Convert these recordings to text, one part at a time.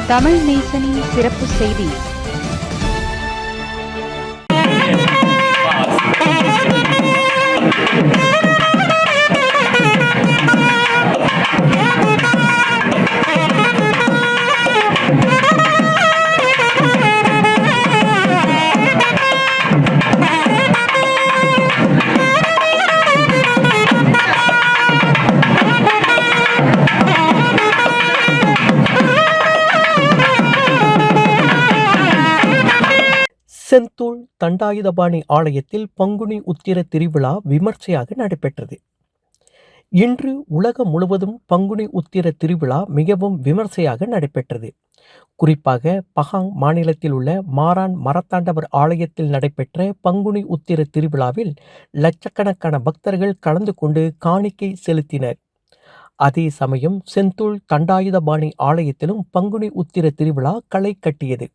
தமிழ் நேசனின் சிறப்பு செய்தி. செந்தூள் தண்டாயுதபாணி ஆலயத்தில் பங்குனி உத்திர திருவிழா விமர்சையாக நடைபெற்றது. இன்று உலகம் முழுவதும் பங்குனி உத்திர திருவிழா மிகவும் விமர்சையாக நடைபெற்றது. குறிப்பாக பஹாங் மாநிலத்தில் உள்ள மாரான் மரத்தாண்டவர் ஆலயத்தில் நடைபெற்ற பங்குனி உத்திர திருவிழாவில் லட்சக்கணக்கான பக்தர்கள் கலந்து கொண்டு காணிக்கை செலுத்தினர். அதே சமயம் செந்தூள் தண்டாயுதபாணி ஆலயத்திலும் பங்குனி உத்திர திருவிழா களை கட்டியது.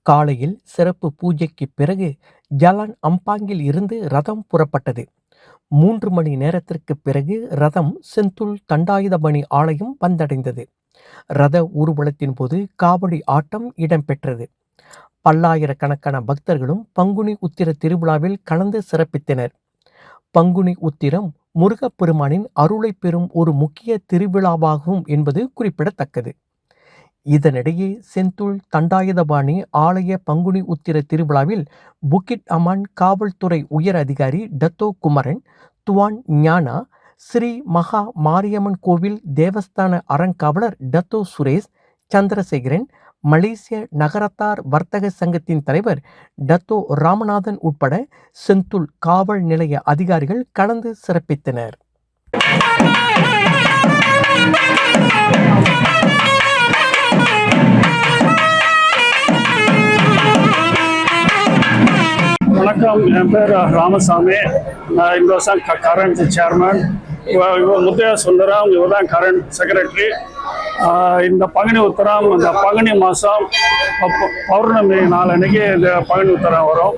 காலையில் சிறப்பு பூஜைக்கு பிறகு ஜலான் அம்பாங்கில் இருந்து ரதம் புறப்பட்டது. 3 மணி நேரத்திற்கு பிறகு ரதம் செந்தூள் தண்டாயுதபாணி ஆலயம் வந்தடைந்தது. ரத ஊர்வலத்தின் போது காவடி ஆட்டம் இடம்பெற்றது. பல்லாயிரக்கணக்கான பக்தர்களும் பங்குனி உத்திர திருவிழாவில் கலந்து சிறப்பித்தனர். பங்குனி உத்திரம் முருகப்பெருமானின் அருளை பெறும் ஒரு முக்கிய திருவிழாவாகும் என்பது குறிப்பிடத்தக்கது. இதனிடையே செந்தூள் தண்டாயுதபாணி ஆலய பங்குனி உத்திர திருவிழாவில் புக்கிட் அமான் காவல்துறை உயர் அதிகாரி டத்தோ குமரன், துவான் ஞானா, ஸ்ரீ மகா மாரியம்மன் கோவில் தேவஸ்தான அறங்காவலர் டத்தோ சுரேஷ் சந்திரசேகரன், மலேசிய நகரத்தார் வர்த்தக சங்கத்தின் தலைவர் டத்தோ ராமநாதன் உட்பட செந்தூள் காவல் நிலைய அதிகாரிகள் கலந்து சிறப்பித்தனர். வணக்கம், என் பேர் ராமசாமி. நான் இந்த வருஷம் கரண்ட் சேர்மன். இவர் முத்தையா சுந்தரம், இவர் தான் கரண்ட் செக்ரட்டரி. இந்த பங்குனி உத்திரம், இந்த பங்குனி மாதம் பௌர்ணமி நாள் அன்னைக்கு இந்த பங்குனி உத்திரம் வரும்.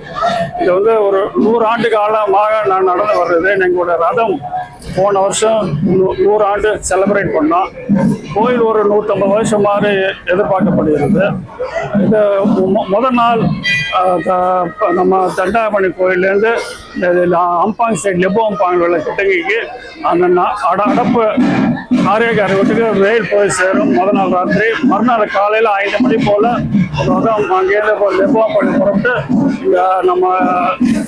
இது வந்து ஒரு 100 ஆண்டு காலமாக நான் நடந்து வர்றது. எங்களோட ரதம் போன வருஷம் 100 ஆண்டு செலிப்ரேட் பண்ணோம். கோயில் ஒரு 150 வருஷம் மாதிரி எதிர்பார்க்கப்படுகிறது. இது முதல் நாள் நம்ம தண்டாயுதபாணி கோயிலேருந்து அம்பாங் சைடு லெபோ அம்பாங்கில் உள்ள கிட்டகைக்கு அந்த அடப்பு ஆரியக்கார வீட்டுக்கு ரயில் போய் சேரும். முதல் நாள் ராத்திரி, மறுநாள் காலையில் 5 மணி போல் ரதம் அங்கேருந்து லெபோ அம்பாங்க புறப்பட்டு இங்கே நம்ம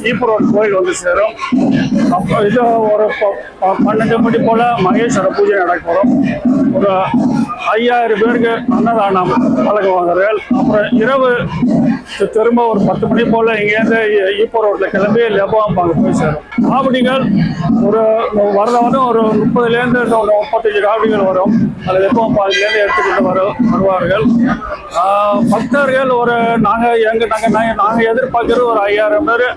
ஈப்பு ரோடு கோயில் வந்து சேரும். அப்போ இது ஒரு 12 மணி போல் மகேஸ்வர பூஜை நடக்கும். ஒரு 5000 பேருக்கு அன்னதானம் வழங்குவார்கள். அப்புறம் இரவு திரும்ப ஒரு 10 மணி போல் இங்கேருந்து ஈப்போ ரோட்டில் கிளம்பி லெபாம்பாங்க போய் சேரும். காவடிகள் ஒரு வரதவனும் ஒரு 30லேருந்து 35 காவடிகள் வரும். அது லெபாம்பாங்கிலேருந்து எடுத்துக்கிட்டு வருவார்கள். பக்தர்கள் ஒரு நாங்கள் எதிர்பார்க்குறது ஒரு 5000 பேர்.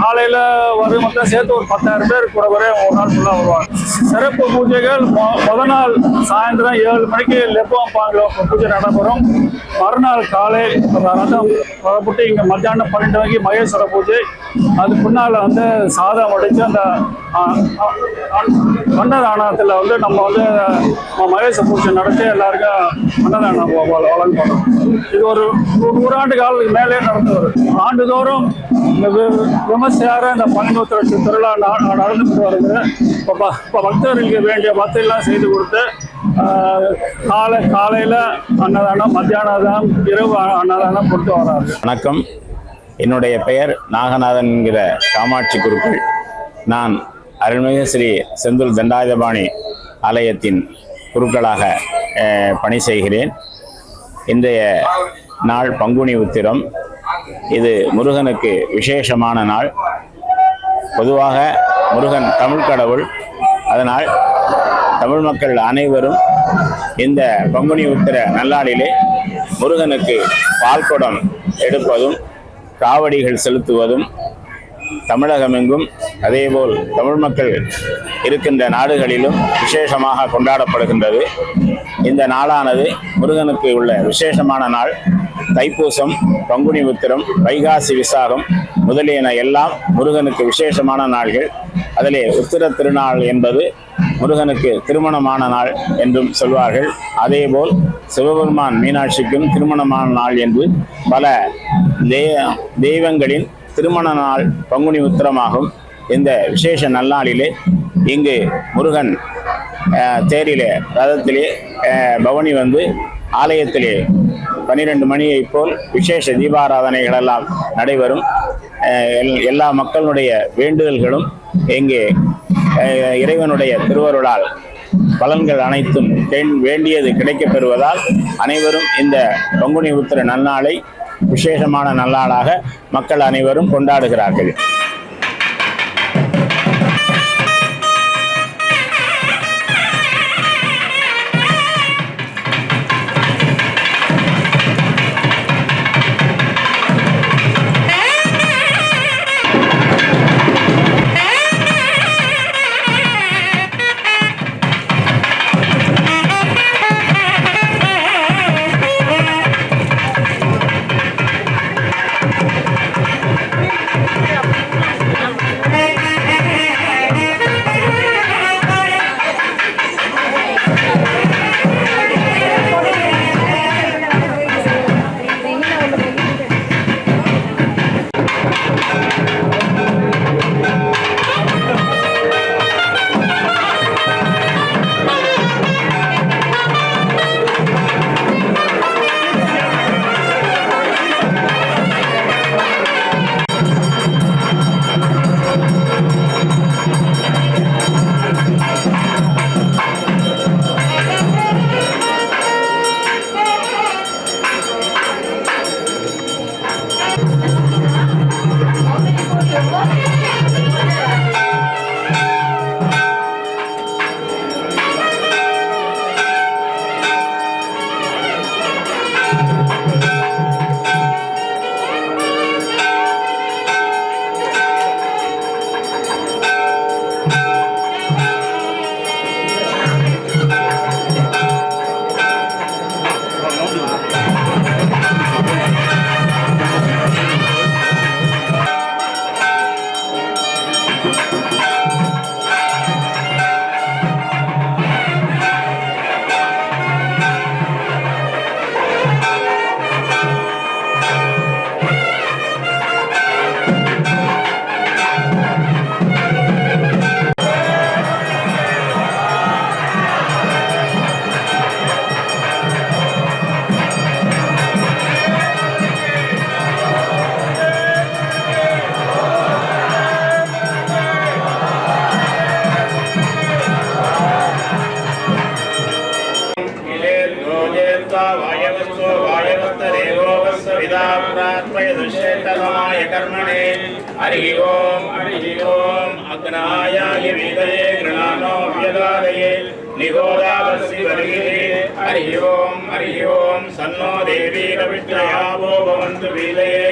காலையில் வரும் மொத்தம் சேர்த்து ஒரு 10,000 பேர் கூட வரை ஒரு நாள் ஃபுல்லாக வருவாங்க. சிறப்பு பூஜைகள் முதல் நாள் சாயந்தரம் 7 மணிக்கு லெபாம்பாங்கில் பூஜை நடைபெறும். மறுநாள் காலை ரதம் புறப்பட்டு இங்கே மத்தியானம் 12 மணிக்கு மகேஸ்வர பூஜை. அது பின்னால் வந்து சாதம் அடித்து அந்த அன்னதானத்தில் வந்து நம்ம வந்து மகேஸ்வர பூஜை நடத்தி எல்லாருக்கும் அன்னதானம் வழங்கப்படும். இது ஒரு 100 ஆண்டு காலத்துக்கு மேலே நடந்து வரும். ஆண்டுதோறும் விமர்சையாக இந்த பங்குனி உத்திர திருவிழா நடந்துட்டு வருது. இப்போ பக்தர்களுக்கு வேண்டிய வசதியெல்லாம் செய்து கொடுத்து காலையில் அன்னதானம், மத்தியானம், இரவு அன்னதானம் கொடுத்து வராரு. வணக்கம், என்னுடைய பெயர் நாகநாதன் என்கிற காமாட்சி குருக்கள். நான் அருள்மிகு ஸ்ரீ செந்தூள் தண்டாயுதபாணி ஆலயத்தின் குருக்களாக பணி செய்கிறேன். இன்றைய நாள் பங்குனி உத்திரம். இது முருகனுக்கு விசேஷமான நாள். பொதுவாக முருகன் தமிழ் கடவுள். அதனால் தமிழ் மக்கள் அனைவரும் இந்த பங்குனி உத்திர நல்லாளிலே முருகனுக்கு பால்குடம் எடுப்பதும் காவடிகள் செலுத்துவதும் தமிழகமெங்கும் அதேபோல் தமிழ் மக்கள் இருக்கின்ற நாடுகளிலும் விசேஷமாக கொண்டாடப்படுகின்றது. இந்த நாளானது முருகனுக்கு உள்ள விசேஷமான நாள். தைப்பூசம், பங்குனி உத்திரம், வைகாசி விசாகம் முதலியன எல்லாம் முருகனுக்கு விசேஷமான நாள்கள். அதிலே உத்திர திருநாள் என்பது முருகனுக்கு திருமணமான நாள் என்றும் சொல்வார்கள். அதேபோல் சிவபெருமான் மீனாட்சிக்கும் திருமணமான நாள் என்று பல தெய்வங்களின் திருமண நாள் பங்குனி உத்திரமாகும். இந்த விசேஷ நல்லாளிலே இங்கு முருகன் தேரிலே ரதத்திலே பவனி வந்து ஆலயத்திலே 12 மணியை போல் விசேஷ தீபாராதனைகளெல்லாம் நடைபெறும். எல்லா மக்களுடைய வேண்டுதல்களும் இங்கே இறைவனுடைய திருவருளால் பலன்கள் அனைத்தும் வேண்டியது கிடைக்கப் பெறுவதால் அனைவரும் இந்த பங்குனி உத்திர நன்னாளை விசேஷமான நல்லாளாக மக்கள் அனைவரும் கொண்டாடுகிறார்கள். कर्मणे हरि ओम अग्नायाय विदये गृणानो व्यदादये निगोदावसि वर्गे हरि ओम सन्नो देवी रविद्रयावो भवन्तु विदये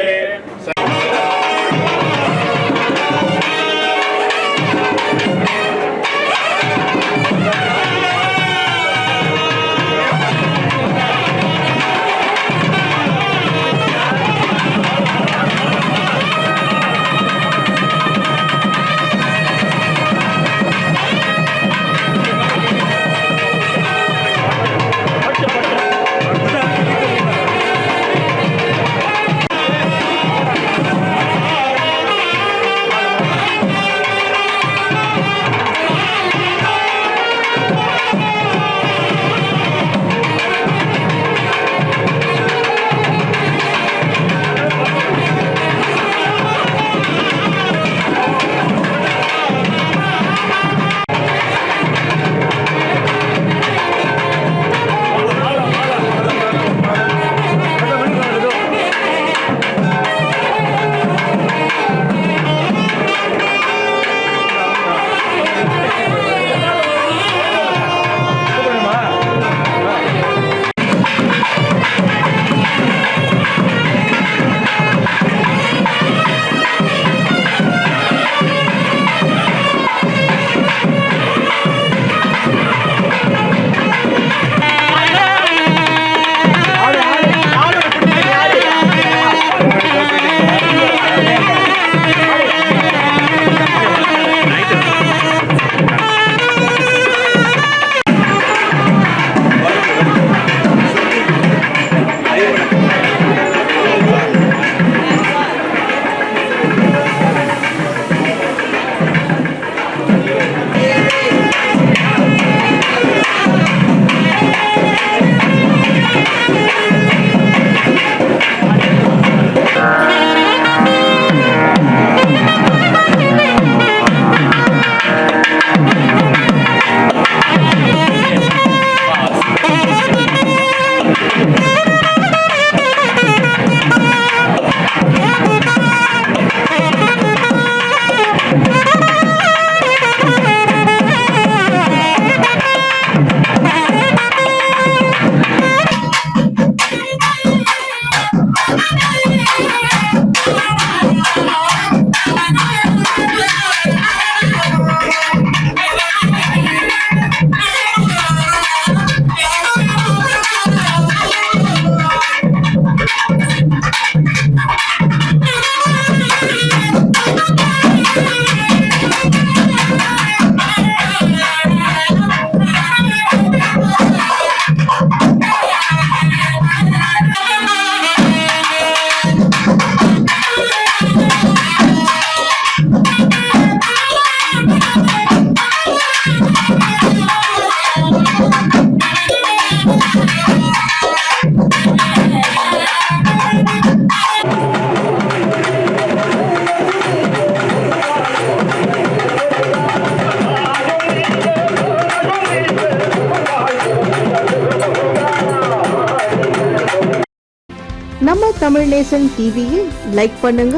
நேசன் டிவியை லைக் பண்ணுங்க,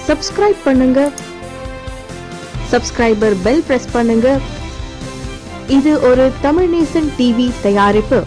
சப்ஸ்கிரைப் பண்ணுங்க, சப்ஸ்கிரைபர் பெல் பிரஸ் பண்ணுங்க. இது ஒரு தமிழ் நேசன் டிவி தயாரிப்பு.